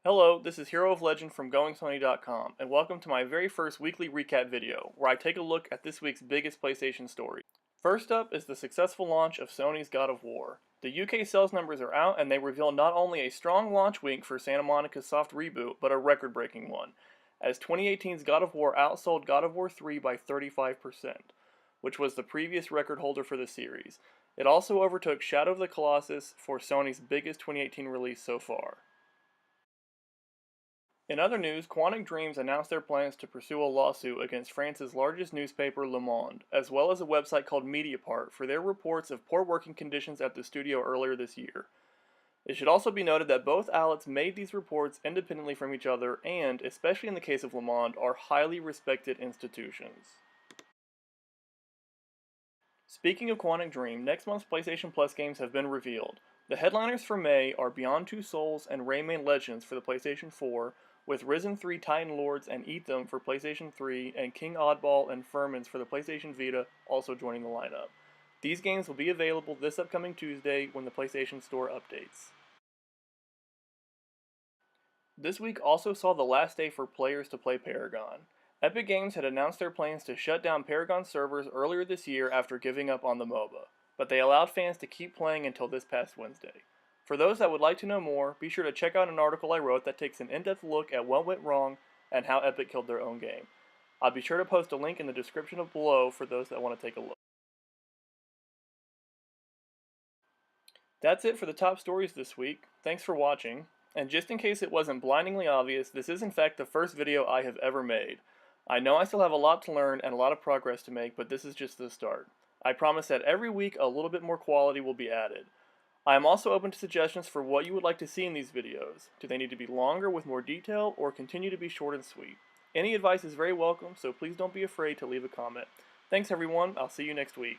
Hello, this is Hero of Legend from GoingSony.com, and welcome to my very first weekly recap video, where I take a look at this week's biggest PlayStation story. First up is the successful launch of Sony's God of War. The UK sales numbers are out, and they reveal not only a strong launch week for Santa Monica's soft reboot, but a record-breaking one, as 2018's God of War outsold God of War 3 by 35%, which was the previous record holder for the series. It also overtook Shadow of the Colossus for Sony's biggest 2018 release so far. In other news, Quantic Dreams announced their plans to pursue a lawsuit against France's largest newspaper, Le Monde, as well as a website called Mediapart for their reports of poor working conditions at the studio earlier this year. It should also be noted that both outlets made these reports independently from each other and, especially in the case of Le Monde, are highly respected institutions. Speaking of Quantic Dream, next month's PlayStation Plus games have been revealed. The headliners for May are Beyond Two Souls and Rayman Legends for the PlayStation 4, with Risen 3 Titan Lords and Eat Them for PlayStation 3, and King Oddball and Furmins for the PlayStation Vita also joining the lineup. These games will be available this upcoming Tuesday when the PlayStation Store updates. This week also saw the last day for players to play Paragon. Epic Games had announced their plans to shut down Paragon servers earlier this year after giving up on the MOBA, but they allowed fans to keep playing until this past Wednesday. For those that would like to know more, be sure to check out an article I wrote that takes an in-depth look at what went wrong and how Epic killed their own game. I'll be sure to post a link in the description below for those that want to take a look. That's it for the top stories this week. Thanks for watching. And just in case it wasn't blindingly obvious, this is in fact the first video I have ever made. I know I still have a lot to learn and a lot of progress to make, but this is just the start. I promise that every week a little bit more quality will be added. I am also open to suggestions for what you would like to see in these videos. Do they need to be longer with more detail, or continue to be short and sweet? Any advice is very welcome, so please don't be afraid to leave a comment. Thanks everyone, I'll see you next week.